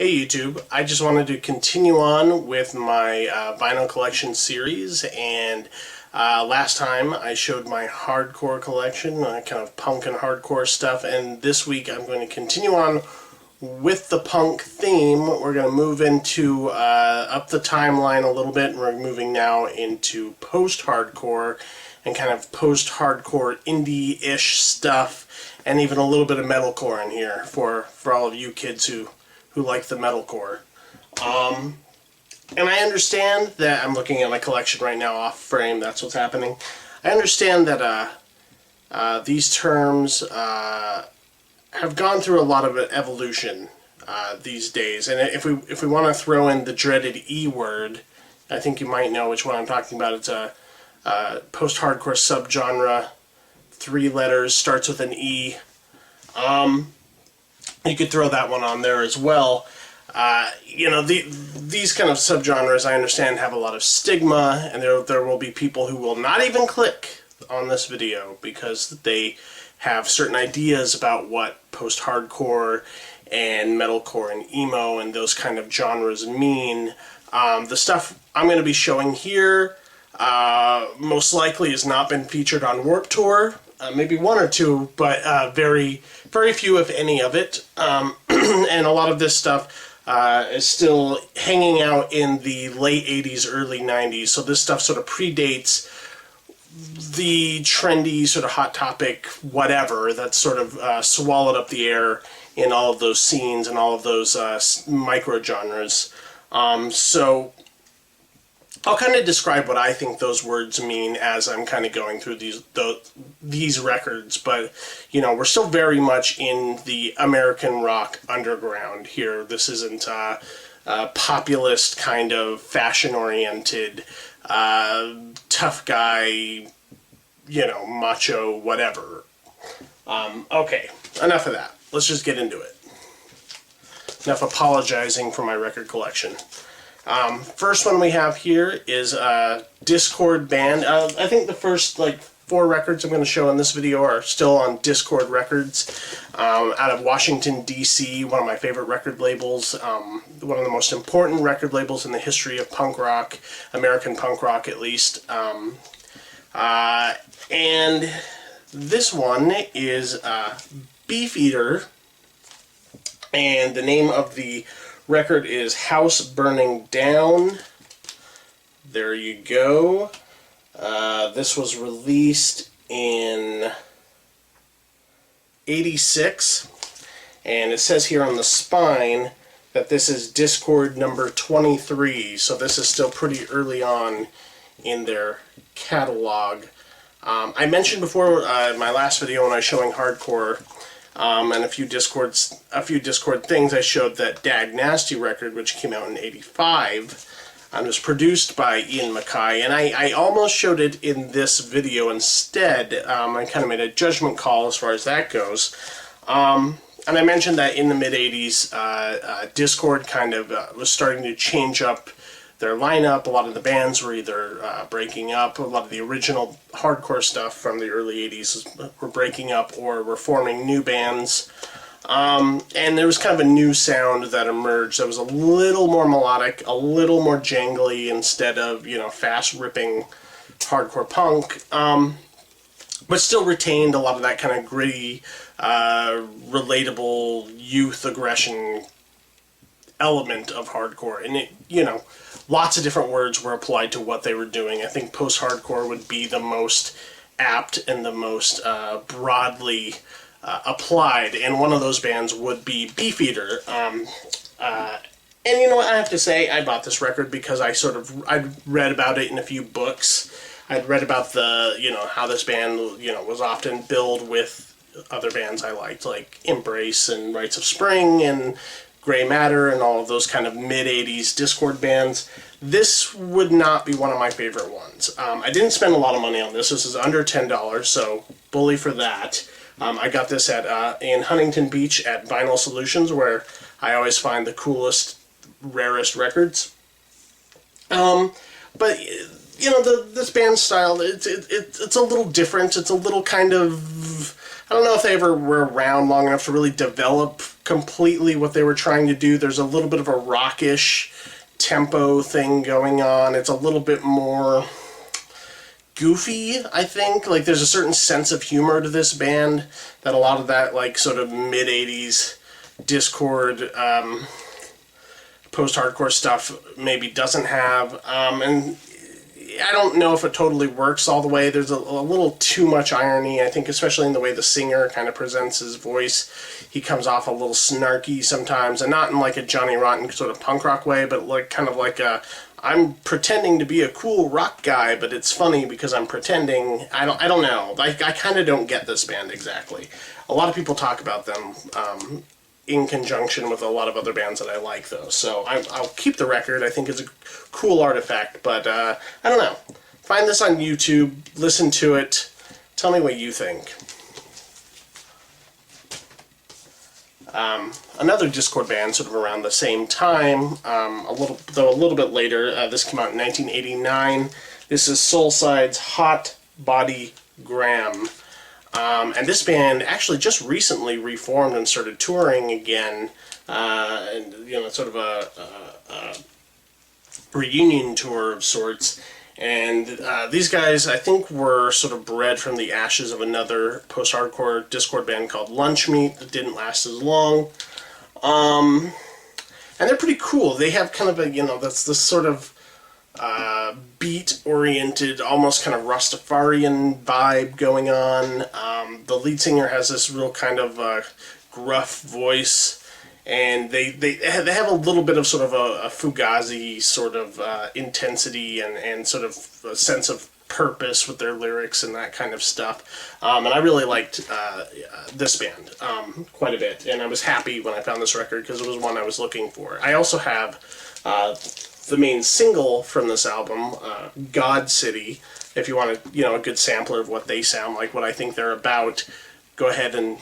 Hey YouTube, I just wanted to continue on with my vinyl collection series, and last time I showed my hardcore collection, kind of punk and hardcore stuff, and this week I'm going to continue on with the punk theme. We're going to move into up the timeline a little bit, and we're moving now into post-hardcore and kind of post-hardcore indie-ish stuff, and even a little bit of metalcore in here for all of you kids who like the metalcore. And I understand that, I'm looking at my collection right now off frame, that's what's happening. I understand that these terms have gone through a lot of evolution these days, and if we want to throw in the dreaded E word, I think you might know which one I'm talking about. It's a post-hardcore subgenre, 3 letters, starts with an E. You could throw that one on there as well. You know, these kind of subgenres, I understand, have a lot of stigma, and there will be people who will not even click on this video because they have certain ideas about what post-hardcore and metalcore and emo and those kind of genres mean. The stuff I'm going to be showing here most likely has not been featured on Warped Tour. Maybe 1 or 2, but very few, if any, of it. And a lot of this stuff is still hanging out in the late 80s, early 90s. So this stuff sort of predates the trendy, sort of hot topic, whatever, that sort of swallowed up the air in all of those scenes and all of those micro-genres. So I'll kind of describe what I think those words mean as I'm kind of going through these records, but you know, we're still very much in the American rock underground here. This isn't populist kind of fashion-oriented, tough guy, you know, macho, whatever. Okay, enough of that. Let's just get into it. Enough apologizing for my record collection. First one we have here is a Dischord band. I think the first 4 records I'm going to show in this video are still on Dischord Records, out of Washington, D.C., one of my favorite record labels, one of the most important record labels in the history of punk rock, American punk rock at least. And this one is Beefeater, and the name of the record is House Burning Down. There you go. This was released in '86, and it says here on the spine that this is Dischord number 23, so this is still pretty early on in their catalog. I mentioned before in my last video when I was showing hardcore and a few Dischord things, I showed that Dag Nasty record, which came out in '85, and was produced by Ian MacKaye, and I almost showed it in this video instead. I kind of made a judgment call as far as that goes. And I mentioned that in the mid-'80s, Dischord kind of was starting to change up their lineup. A lot of the bands were either breaking up. A lot of the original hardcore stuff from the early 80s were breaking up or were forming new bands. And there was kind of a new sound that emerged that was a little more melodic, a little more jangly instead of, you know, fast-ripping hardcore punk, but still retained a lot of that kind of gritty, relatable youth aggression element of hardcore. And it, you know, lots of different words were applied to what they were doing. I think post-hardcore would be the most apt and the most broadly applied, and one of those bands would be Beefeater. And you know what, I have to say, I bought this record because I'd read about it in a few books. I'd read about the, you know, how this band, you know, was often billed with other bands I liked, like Embrace and Rites of Spring and Grey Matter and all of those kind of mid-'80s Dischord bands. This would not be one of my favorite ones. I didn't spend a lot of money on this. This is under $10, so bully for that. I got this in Huntington Beach at Vinyl Solutions, where I always find the coolest, rarest records. But you know, this band style, it's a little different. It's a little kind of, I don't know if they ever were around long enough to really develop completely what they were trying to do. There's a little bit of a rockish tempo thing going on. It's a little bit more goofy, I think. Like, there's a certain sense of humor to this band that a lot of that, like, sort of mid-80s Dischord, post-hardcore stuff maybe doesn't have. And I don't know if it totally works all the way. There's a little too much irony, I think, especially in the way the singer kind of presents his voice. He comes off a little snarky sometimes, and not in like a Johnny Rotten sort of punk rock way, but like kind of like a, I'm pretending to be a cool rock guy, but it's funny because I'm pretending. I don't know. I kind of don't get this band exactly. A lot of people talk about them in conjunction with a lot of other bands that I like, though. So I'll keep the record. I think it's a cool artifact, but I don't know. Find this on YouTube, listen to it, tell me what you think. Another Dischord band sort of around the same time, a little bit later, this came out in 1989. This is Soulside's Hot Body Graham. And this band actually just recently reformed and started touring again, and, you know, sort of a reunion tour of sorts. And these guys, I think, were sort of bred from the ashes of another post-hardcore Dischord band called Lunch Meat that didn't last as long. And they're pretty cool. They have kind of a, you know, that's this sort of beat-oriented, almost kind of Rastafarian vibe going on. The lead singer has this real kind of gruff voice, and they have a little bit of sort of a Fugazi sort of intensity and sort of a sense of purpose with their lyrics and that kind of stuff. And I really liked this band quite a bit, and I was happy when I found this record because it was one I was looking for. I also have the main single from this album, God City. If you want a, you know, a good sampler of what they sound like, what I think they're about, go ahead and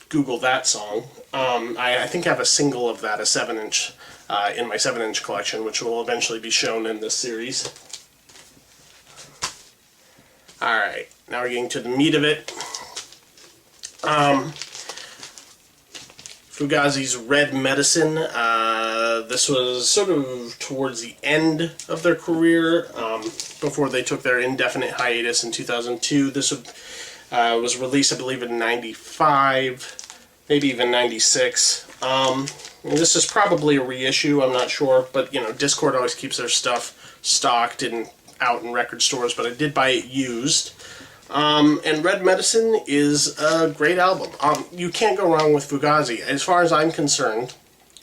Google that song. I think I have a single of that, a 7-inch, in my 7-inch collection, which will eventually be shown in this series. Alright, now we're getting to the meat of it. Fugazi's Red Medicine. This was sort of towards the end of their career, before they took their indefinite hiatus in 2002. This was released, I believe, in 95, maybe even 96. This is probably a reissue, I'm not sure, but, you know, Dischord always keeps their stuff stocked and out in record stores, but I did buy it used. And Red Medicine is a great album. You can't go wrong with Fugazi. As far as I'm concerned,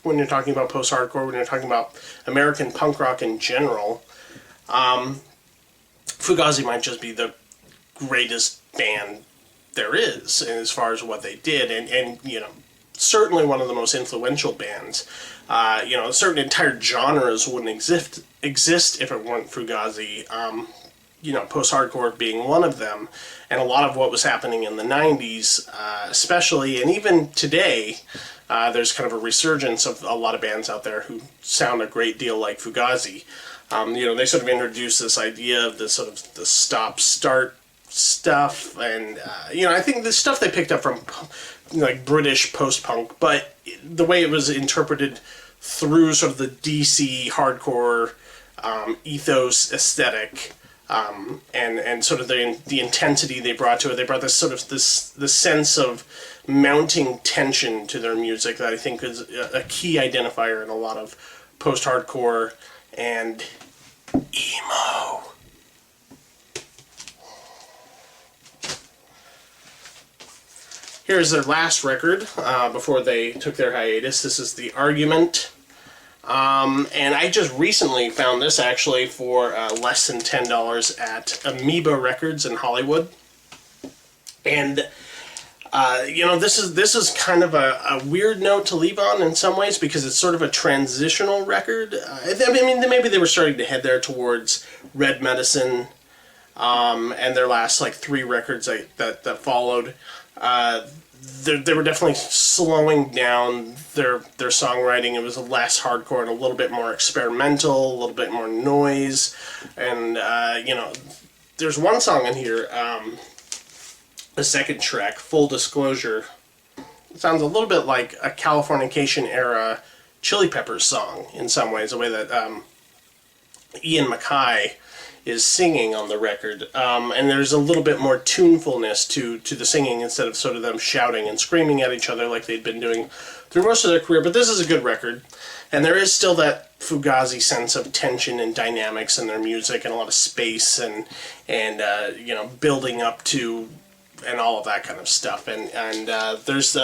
when you're talking about post-hardcore, when you're talking about American punk rock in general, Fugazi might just be the greatest band there is as far as what they did, and you know, certainly one of the most influential bands. You know, certain entire genres wouldn't exist if it weren't Fugazi. You know, post-hardcore being one of them, and a lot of what was happening in the 90s, especially, and even today, there's kind of a resurgence of a lot of bands out there who sound a great deal like Fugazi. You know, they sort of introduced this idea of this sort of the stop-start stuff, and, you know, I think the stuff they picked up from, like, British post-punk, but the way it was interpreted through sort of the DC hardcore ethos aesthetic, and sort of the intensity they brought to it. They brought this sort of this sense of mounting tension to their music that I think is a key identifier in a lot of post-hardcore and emo. Here's their last record before they took their hiatus. This is The Argument. And I just recently found this actually for less than $10 at Amoeba Records in Hollywood. And you know, this is kind of a weird note to leave on in some ways because it's sort of a transitional record. I mean, maybe they were starting to head there towards Red Medicine and their last like 3 records that followed. They were definitely slowing down their songwriting. It was less hardcore and a little bit more experimental, a little bit more noise. And, you know, there's one song in here, The second track, Full Disclosure, sounds a little bit like a Californication era Chili Peppers song in some ways, the way that Ian MacKaye is singing on the record, and there's a little bit more tunefulness to the singing instead of sort of them shouting and screaming at each other like they'd been doing through most of their career. But this is a good record, and there is still that Fugazi sense of tension and dynamics in their music, and a lot of space and you know, building up to and all of that kind of stuff, and there's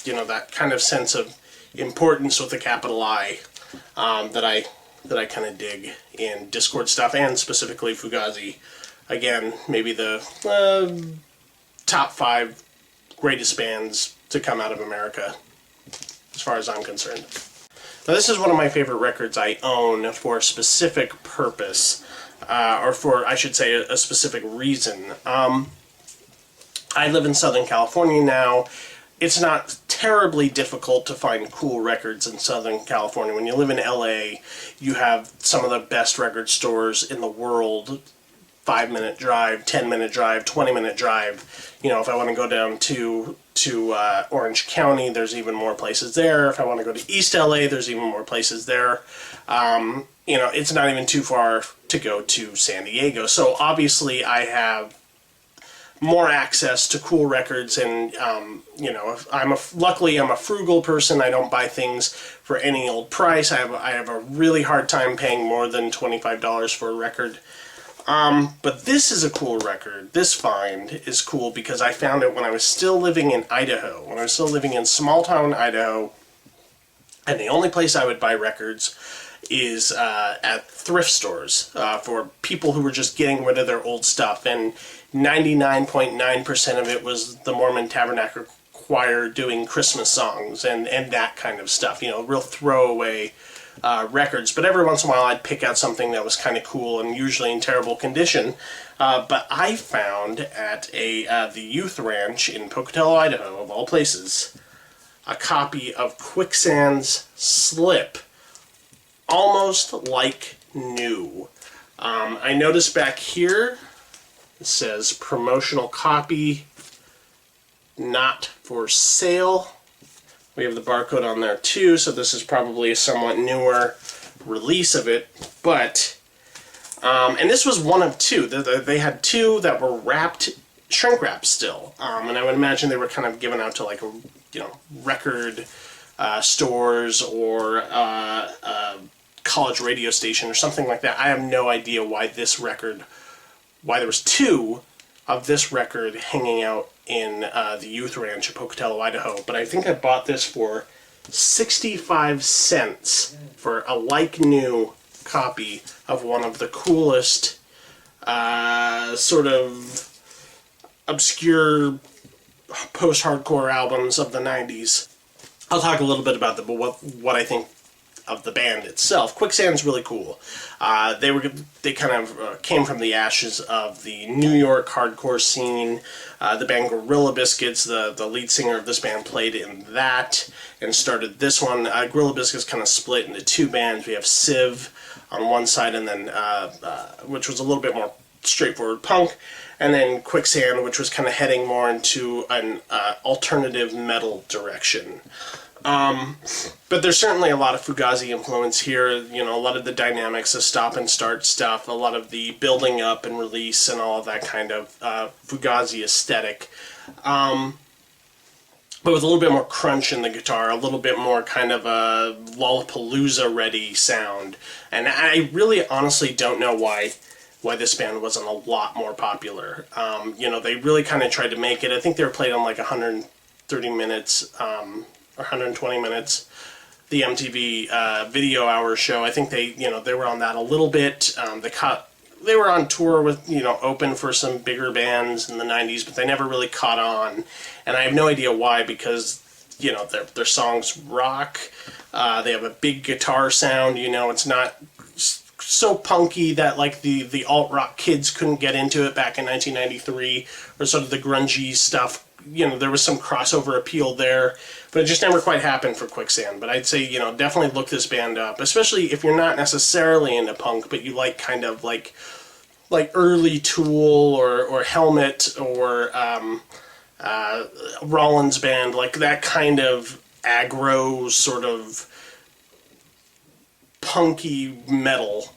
you know, that kind of sense of importance with a capital I that I kind of dig in Dischord stuff, and specifically Fugazi. Again, maybe the top 5 greatest bands to come out of America, as far as I'm concerned. Now, this is one of my favorite records I own for a specific purpose, or for, I should say, a specific reason. I live in Southern California now. It's not terribly difficult to find cool records in Southern California. When you live in LA, you have some of the best record stores in the world. 5-minute drive, 10-minute drive, 20-minute drive. You know, if I want to go down to Orange County, there's even more places there. If I want to go to East LA, there's even more places there. You know, it's not even too far to go to San Diego. So obviously I have more access to cool records, and you know, luckily I'm a frugal person. I don't buy things for any old price. I have a really hard time paying more than $25 for a record. But this is a cool record. This find is cool because I found it when I was still living in Idaho. When I was still living in small town Idaho, and the only place I would buy records is at thrift stores for people who were just getting rid of their old stuff, and 99.9% of it was the Mormon Tabernacle Choir doing Christmas songs and that kind of stuff, you know, real throwaway records. But every once in a while I'd pick out something that was kind of cool and usually in terrible condition. But I found at the youth ranch in Pocatello, Idaho, of all places, a copy of Quicksand's Slip, almost like new. I noticed back here it says promotional copy, not for sale. We have the barcode on there too, so this is probably a somewhat newer release of it. But and this was one of 2. They had 2 that were wrapped, shrink wrapped still, and I would imagine they were kind of given out to, like, you know, record stores or college radio station or something like that. I have no idea why there was 2 of this record hanging out in the youth ranch at Pocatello, Idaho. But I think I bought this for 65 cents for a like-new copy of one of the coolest sort of obscure post-hardcore albums of the 90s. I'll talk a little bit about what I think of the band itself. Quicksand's really cool. They kind of came from the ashes of the New York hardcore scene. The band Gorilla Biscuits, the lead singer of this band, played in that and started this one. Gorilla Biscuits kind of split into 2 bands. We have Civ on one side, and then which was a little bit more straightforward punk, and then Quicksand, which was kind of heading more into an alternative metal direction. But there's certainly a lot of Fugazi influence here. You know, a lot of the dynamics of stop and start stuff, a lot of the building up and release and all of that kind of Fugazi aesthetic. But with a little bit more crunch in the guitar, a little bit more kind of a Lollapalooza-ready sound. And I really honestly don't know why this band wasn't a lot more popular. You know, they really kind of tried to make it. I think they were played on like 130 minutes, or 120 minutes, the MTV Video Hour show. I think they were on that a little bit. They were on tour with, you know, open for some bigger bands in the 90s, but they never really caught on. And I have no idea why, because, you know, their songs rock. They have a big guitar sound, you know, it's not so punky that, like, the alt-rock kids couldn't get into it back in 1993, or sort of the grungy stuff. You know, there was some crossover appeal there, but it just never quite happened for Quicksand. But I'd say, you know, definitely look this band up, especially if you're not necessarily into punk, but you like kind of like early Tool or Helmet or Rollins Band, like that kind of aggro sort of punky metal,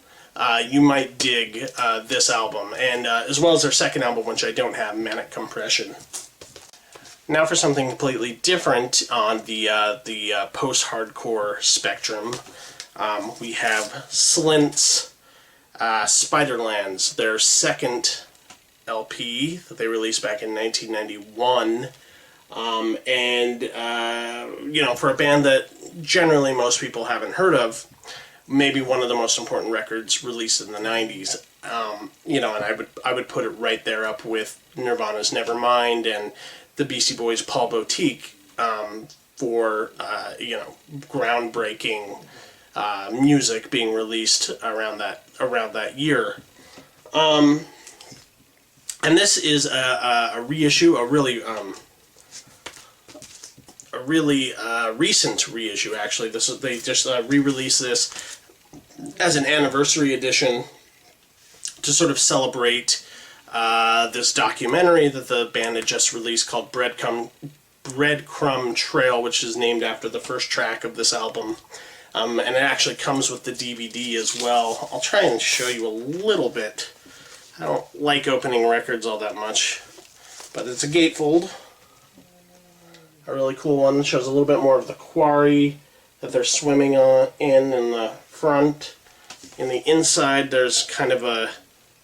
you might dig this album, and as well as their second album, which I don't have, Manic Compression. Now for something completely different on the post-hardcore spectrum, we have Slint's Spiderlands, their second LP that they released back in 1991. You know, for a band that generally most people haven't heard of, maybe one of the most important records released in the 90s. You know, and I would put it right there up with Nirvana's Nevermind and the Beastie Boys' Paul Boutique for, you know, groundbreaking music being released around that year. And this is a reissue, a really recent reissue. Actually, they just re-released this as an anniversary edition to sort of celebrate this documentary that the band had just released called Breadcrumb Trail, which is named after the first track of this album. And it actually comes with the DVD as well. I'll try and show you a little bit. I don't like opening records all that much, but it's a gatefold. A really cool one. It shows a little bit more of the quarry that they're swimming in the front. In the inside, there's kind of a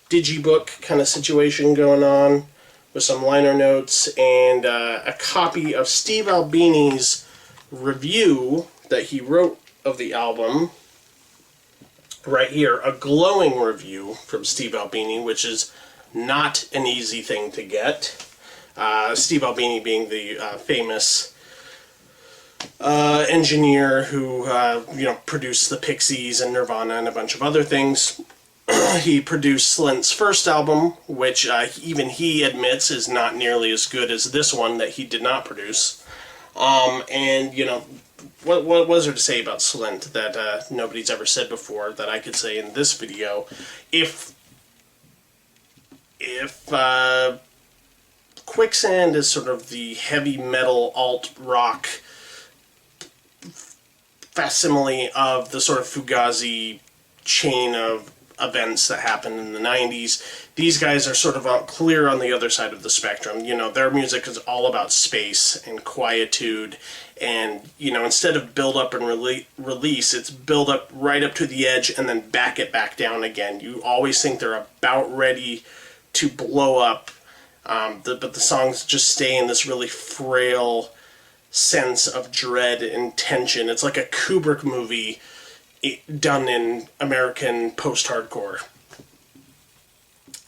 digibook kind of situation going on with some liner notes and a copy of Steve Albini's review that he wrote of the album. Right here, a glowing review from Steve Albini, which is not an easy thing to get. Steve Albini being the famous engineer who you know, produced the Pixies and Nirvana and a bunch of other things. He produced Slint's first album, which even he admits is not nearly as good as this one that he did not produce. And, you know, what was there to say about Slint that nobody's ever said before that I could say in this video? If Quicksand is sort of the heavy metal alt-rock facsimile of the sort of Fugazi chain of events that happened in the 90s, these guys are sort of clear on the other side of the spectrum. You know, their music is all about space and quietude, and, you know, instead of build up and release, it's build up right up to the edge and then back it back down again. You always think they're about ready to blow up, but the songs just stay in this really frail sense of dread and tension. It's like a Kubrick movie done in American post-hardcore.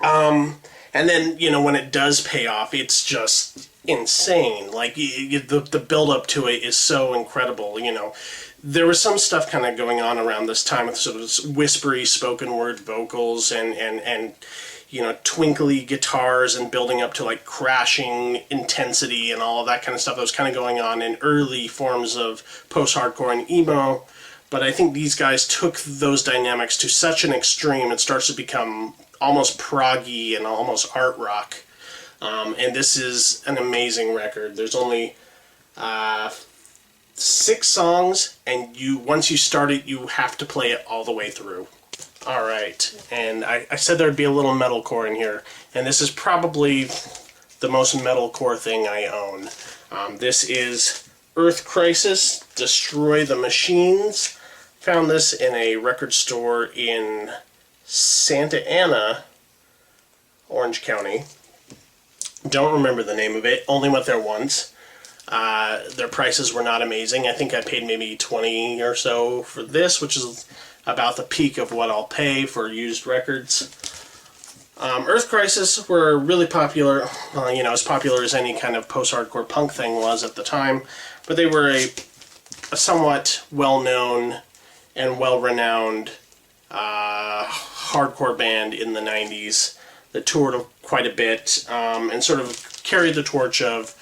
And then, you know, when it does pay off, it's just insane. Like, the build-up to it is so incredible, you know. There was some stuff kind of going on around this time with sort of whispery spoken word vocals and you know, twinkly guitars and building up to, like, crashing intensity and all of that kind of stuff that was kind of going on in early forms of post-hardcore and emo. But I think these guys took those dynamics to such an extreme, it starts to become almost proggy and almost art rock. And this is an amazing record. There's only 6 songs, and once you start it, you have to play it all the way through. Alright, and I said there'd be a little metalcore in here, and this is probably the most metalcore thing I own. This is Earth Crisis, Destroy the Machines. Found this in a record store in Santa Ana, Orange County. Don't remember the name of it, only went there once. Their prices were not amazing. I think I paid maybe $20 or so for this, which is about the peak of what I'll pay for used records. Earth Crisis were really popular, you know, as popular as any kind of post-hardcore punk thing was at the time, but they were a somewhat well-known and well-renowned hardcore band in the 90s that toured quite a bit and sort of carried the torch of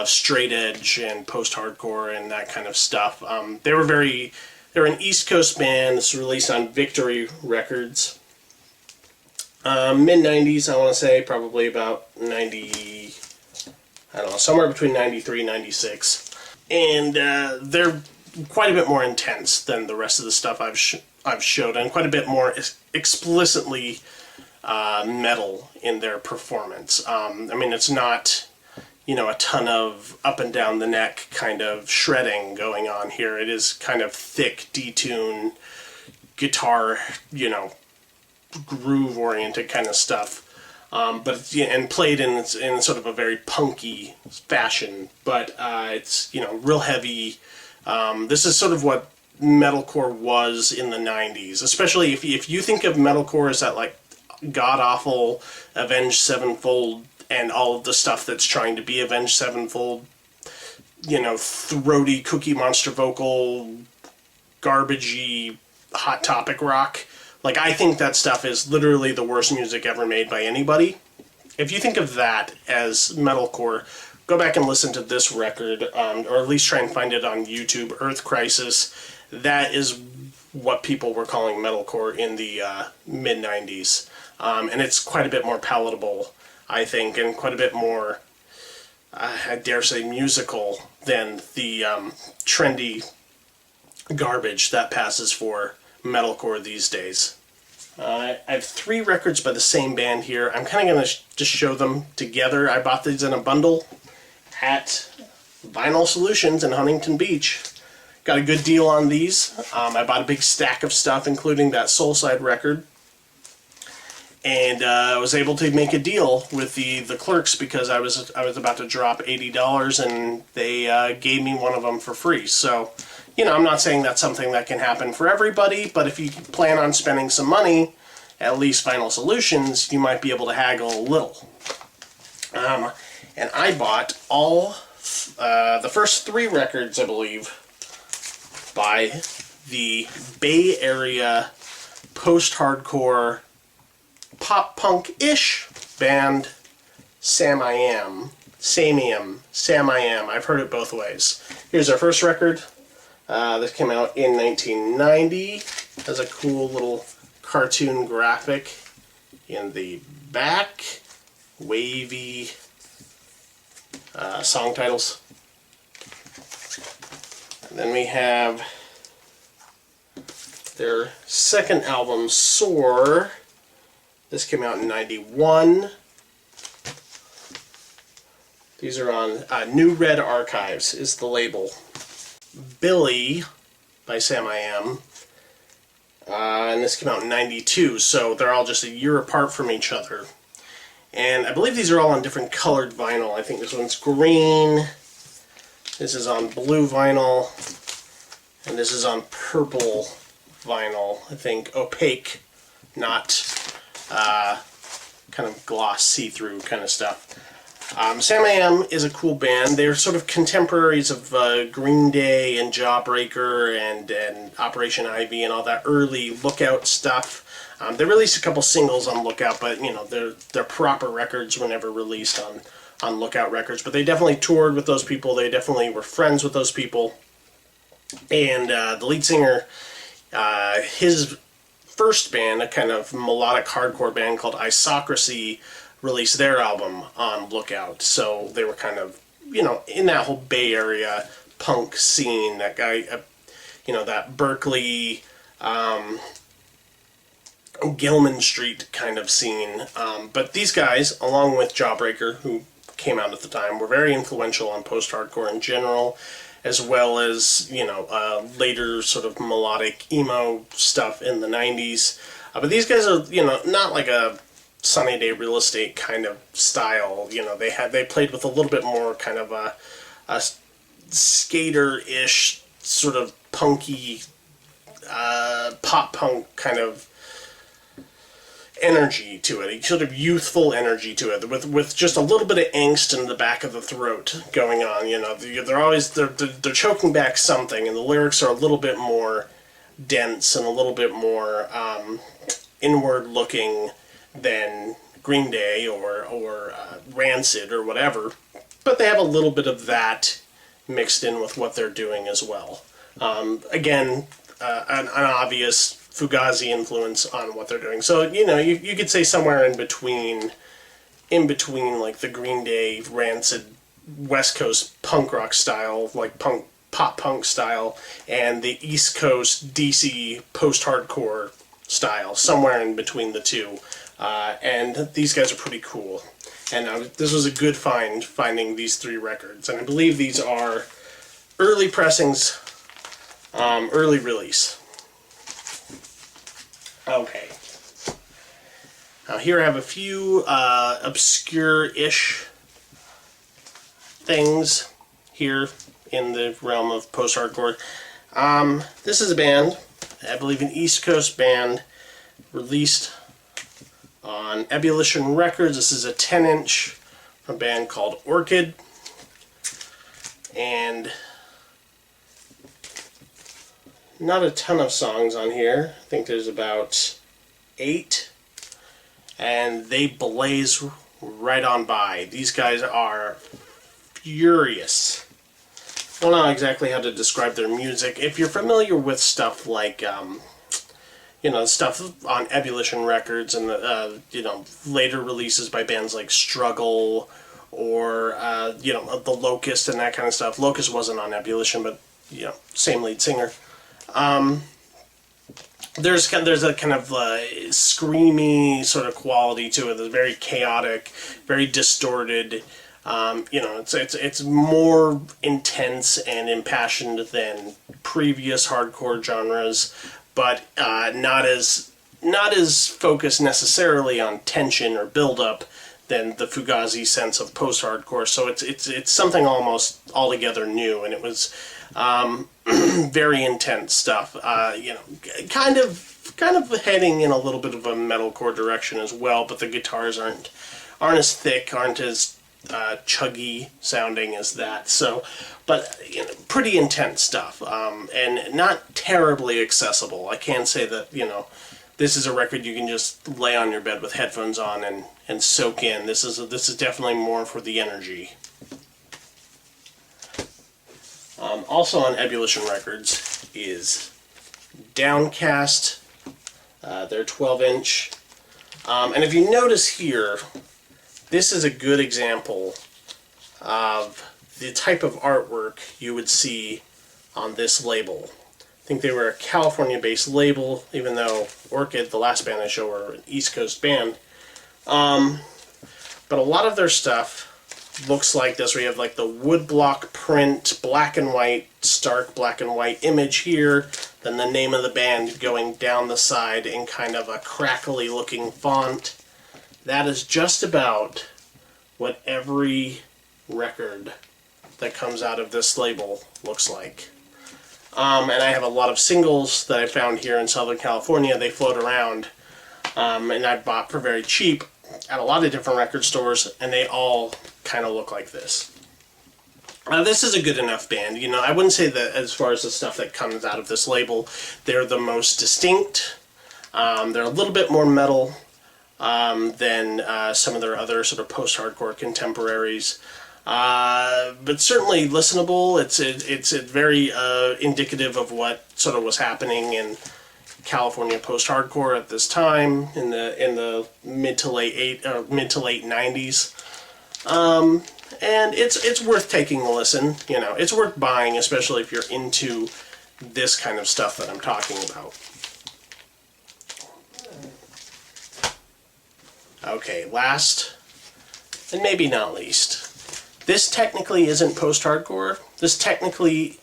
straight edge and post-hardcore and that kind of stuff. They were an East Coast band. This was released on Victory Records. Mid-90s, I want to say, probably about 90, I don't know, somewhere between 93 and 96. And they're quite a bit more intense than the rest of the stuff I've showed, and quite a bit more explicitly metal in their performance. I mean, it's not, you know, a ton of up and down the neck kind of shredding going on here. It is kind of thick, detune, guitar, you know, groove-oriented kind of stuff. But and played in sort of a very punky fashion, but it's, you know, real heavy. This is sort of what metalcore was in the 90s, especially if you think of metalcore as that like god-awful Avenged Sevenfold and all of the stuff that's trying to be Avenged Sevenfold, you know, throaty Cookie Monster vocal, garbagey Hot Topic rock. Like, I think that stuff is literally the worst music ever made by anybody. If you think of that as metalcore, go back and listen to this record, or at least try and find it on YouTube, Earth Crisis. That is what people were calling metalcore in the mid-90s. And it's quite a bit more palatable, I think, and quite a bit more, I dare say, musical than the trendy garbage that passes for metalcore these days. I have 3 records by the same band here. I'm kind of going to just show them together. I bought these in a bundle at Vinyl Solutions in Huntington Beach. Got a good deal on these. I bought a big stack of stuff, including that Soulside record. And I was able to make a deal with the clerks because I was about to drop $80, and they gave me one of them for free. So, you know, I'm not saying that's something that can happen for everybody, but if you plan on spending some money, at least Vinyl Solutions, you might be able to haggle a little. And I bought all the first 3 records, I believe, by the Bay Area post-hardcore pop-punk-ish band Samiam. I've heard it both ways. Here's our first record. This came out in 1990. Has a cool little cartoon graphic in the back. Wavy song titles. And then we have their second album, Soar. This came out in 91. These are on New Red Archives is the label. Billy by Samiam. And this came out in 92, so they're all just a year apart from each other. And I believe these are all on different colored vinyl. I think this one's green, this is on blue vinyl, and this is on purple vinyl. I think opaque, not kind of gloss see-through kind of stuff. Samiam is a cool band. They're sort of contemporaries of Green Day and Jawbreaker and Operation Ivy and all that early Lookout stuff. They released a couple singles on Lookout, but you know, their proper records were never released on Lookout Records. But they definitely toured with those people. They definitely were friends with those people. And the lead singer, his first band, a kind of melodic hardcore band called Isocracy, released their album on Lookout. So they were kind of, you know, in that whole Bay Area punk scene, that guy, you know, that Berkeley, Gilman Street kind of scene. But these guys, along with Jawbreaker, who came out at the time, were very influential on post-hardcore in general, as well as, you know, later sort of melodic emo stuff in the 90s. But these guys are, you know, not like a Sunny Day Real Estate kind of style. You know, they played with a little bit more kind of a skater-ish sort of punky pop punk kind of energy to it, a sort of youthful energy to it, with just a little bit of angst in the back of the throat going on. You know, they're choking back something, and the lyrics are a little bit more dense and a little bit more inward-looking than Green Day or Rancid or whatever, but they have a little bit of that mixed in with what they're doing as well. Again, an obvious Fugazi influence on what they're doing. So, you know, you could say somewhere in between like the Green Day, Rancid West Coast punk rock style, like pop punk style, and the East Coast DC post-hardcore style, somewhere in between the two. And these guys are pretty cool. And this was a good find, finding these 3 records. And I believe these are early pressings, early release. Okay. Now here I have a few obscure-ish things here in the realm of post-hardcore. This is a band, I believe an East Coast band, released on Ebullition Records. This is a 10-inch from a band called Orchid. And not a ton of songs on here. I think there's about 8. And they blaze right on by. These guys are furious. I don't know exactly how to describe their music. If you're familiar with stuff like stuff on Ebullition Records and later releases by bands like Struggle or The Locust and that kind of stuff. Locust wasn't on Ebullition, but same lead singer. There's a kind of screamy sort of quality to it. It's very chaotic, very distorted. It's more intense and impassioned than previous hardcore genres, but not as focused necessarily on tension or build-up than the Fugazi sense of post-hardcore. So it's something almost altogether new, and it was very intense stuff. Kind of heading in a little bit of a metalcore direction as well, but the guitars aren't as thick, aren't as chuggy sounding as that. So, but pretty intense stuff, and not terribly accessible. I can't say that this is a record you can just lay on your bed with headphones on and soak in. This is definitely more for the energy. Also on Ebullition Records is Downcast. They're 12-inch. And if you notice here, this is a good example of the type of artwork you would see on this label. I think they were a California-based label, even though Orchid, the last band I showed, were an East Coast band. But a lot of their stuff looks like this, where you have like the woodblock print, black and white, stark black and white image here, then the name of the band going down the side in kind of a crackly looking font. That is just about what every record that comes out of this label looks like. And I have a lot of singles that I found here in Southern California. They float around, and I bought for very cheap at a lot of different record stores, and they all kind of look like this. This is a good enough band. I wouldn't say that as far as the stuff that comes out of this label, they're the most distinct. They're a little bit more metal than some of their other sort of post-hardcore contemporaries. But certainly listenable. It's very indicative of what sort of was happening in California post-hardcore at this time in the mid to late 90s. And it's worth taking a listen. It's worth buying, especially if you're into this kind of stuff that I'm talking about. Okay, last and maybe not least. This technically isn't post-hardcore. This technically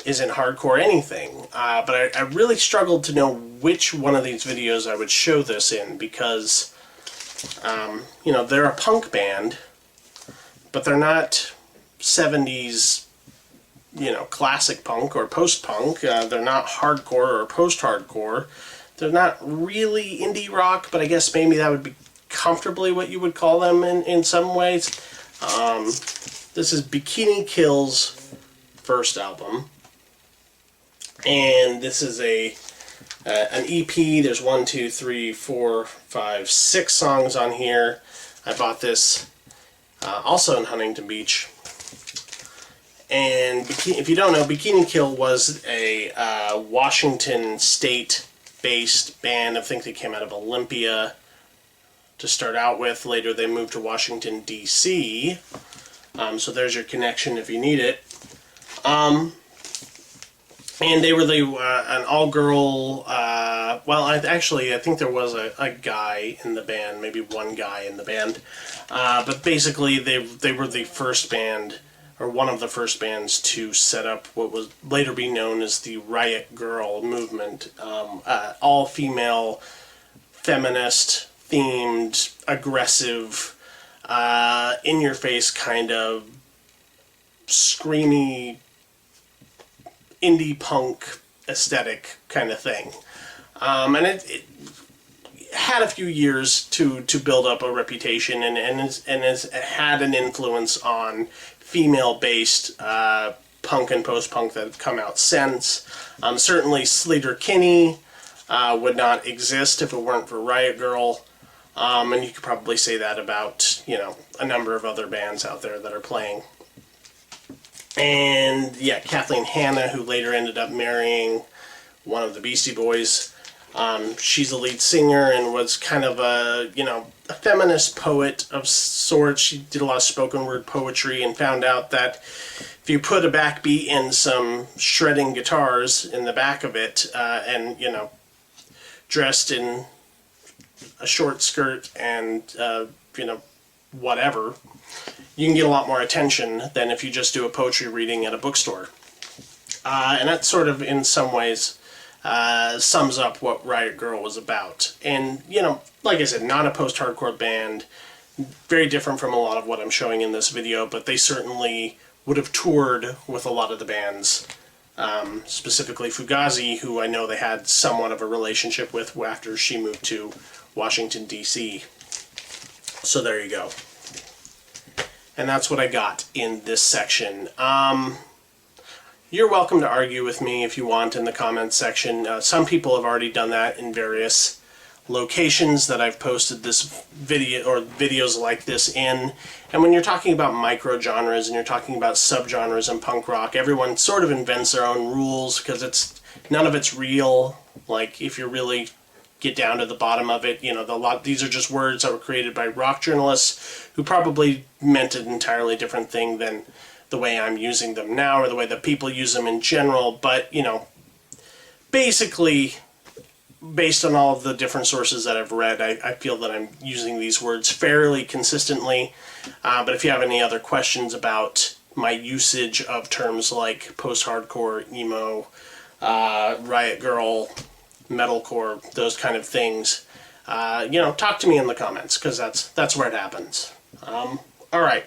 isn't hardcore anything. But I really struggled to know which one of these videos I would show this in, because, they're a punk band, but they're not 70s, classic punk or post-punk. They're not hardcore or post-hardcore. They're not really indie rock, but I guess maybe that would be comfortably what you would call them in some ways. This is Bikini Kill's first album, and this is an EP. There's 1, 2, 3, 4, 5, 6 songs on here. I bought this also in Huntington Beach. And if you don't know, Bikini Kill was a Washington State-based band. I think they came out of Olympia to start out with. Later they moved to Washington, D.C. So there's your connection if you need it. And they were an all-girl, well, I think there was a guy in the band, maybe one guy in the band. But basically, they were the first band, or one of the first bands, to set up what would later be known as the Riot Girl movement. All-female, feminist-themed, aggressive, in-your-face kind of screamy indie punk aesthetic kind of thing. And it had a few years to build up a reputation and has had an influence on female-based punk and post-punk that have come out since. Certainly Sleater-Kinney would not exist if it weren't for Riot Girl. And you could probably say that about, a number of other bands out there that are playing. And, yeah, Kathleen Hanna, who later ended up marrying one of the Beastie Boys. She's the lead singer and was kind of a feminist poet of sorts. She did a lot of spoken word poetry and found out that if you put a backbeat and some shredding guitars in the back of it, and, dressed in a short skirt and, whatever, you can get a lot more attention than if you just do a poetry reading at a bookstore. And that sort of, in some ways, sums up what Riot Girl was about. And, like I said, not a post-hardcore band, very different from a lot of what I'm showing in this video, but they certainly would have toured with a lot of the bands, specifically Fugazi, who I know they had somewhat of a relationship with after she moved to Washington, D.C. So there you go. And that's what I got in this section. You're welcome to argue with me if you want in the comments section. Some people have already done that in various locations that I've posted this video or videos like this in. And when you're talking about micro-genres and you're talking about subgenres in punk rock, everyone sort of invents their own rules because none of it's real. Like, if you really get down to the bottom of it, these are just words that were created by rock journalists who probably meant an entirely different thing than the way I'm using them now or the way that people use them in general. But, basically, based on all of the different sources that I've read, I feel that I'm using these words fairly consistently. But if you have any other questions about my usage of terms like post-hardcore, emo, Riot Girl, Metalcore, those kind of things, talk to me in the comments, because that's where it happens. Alright,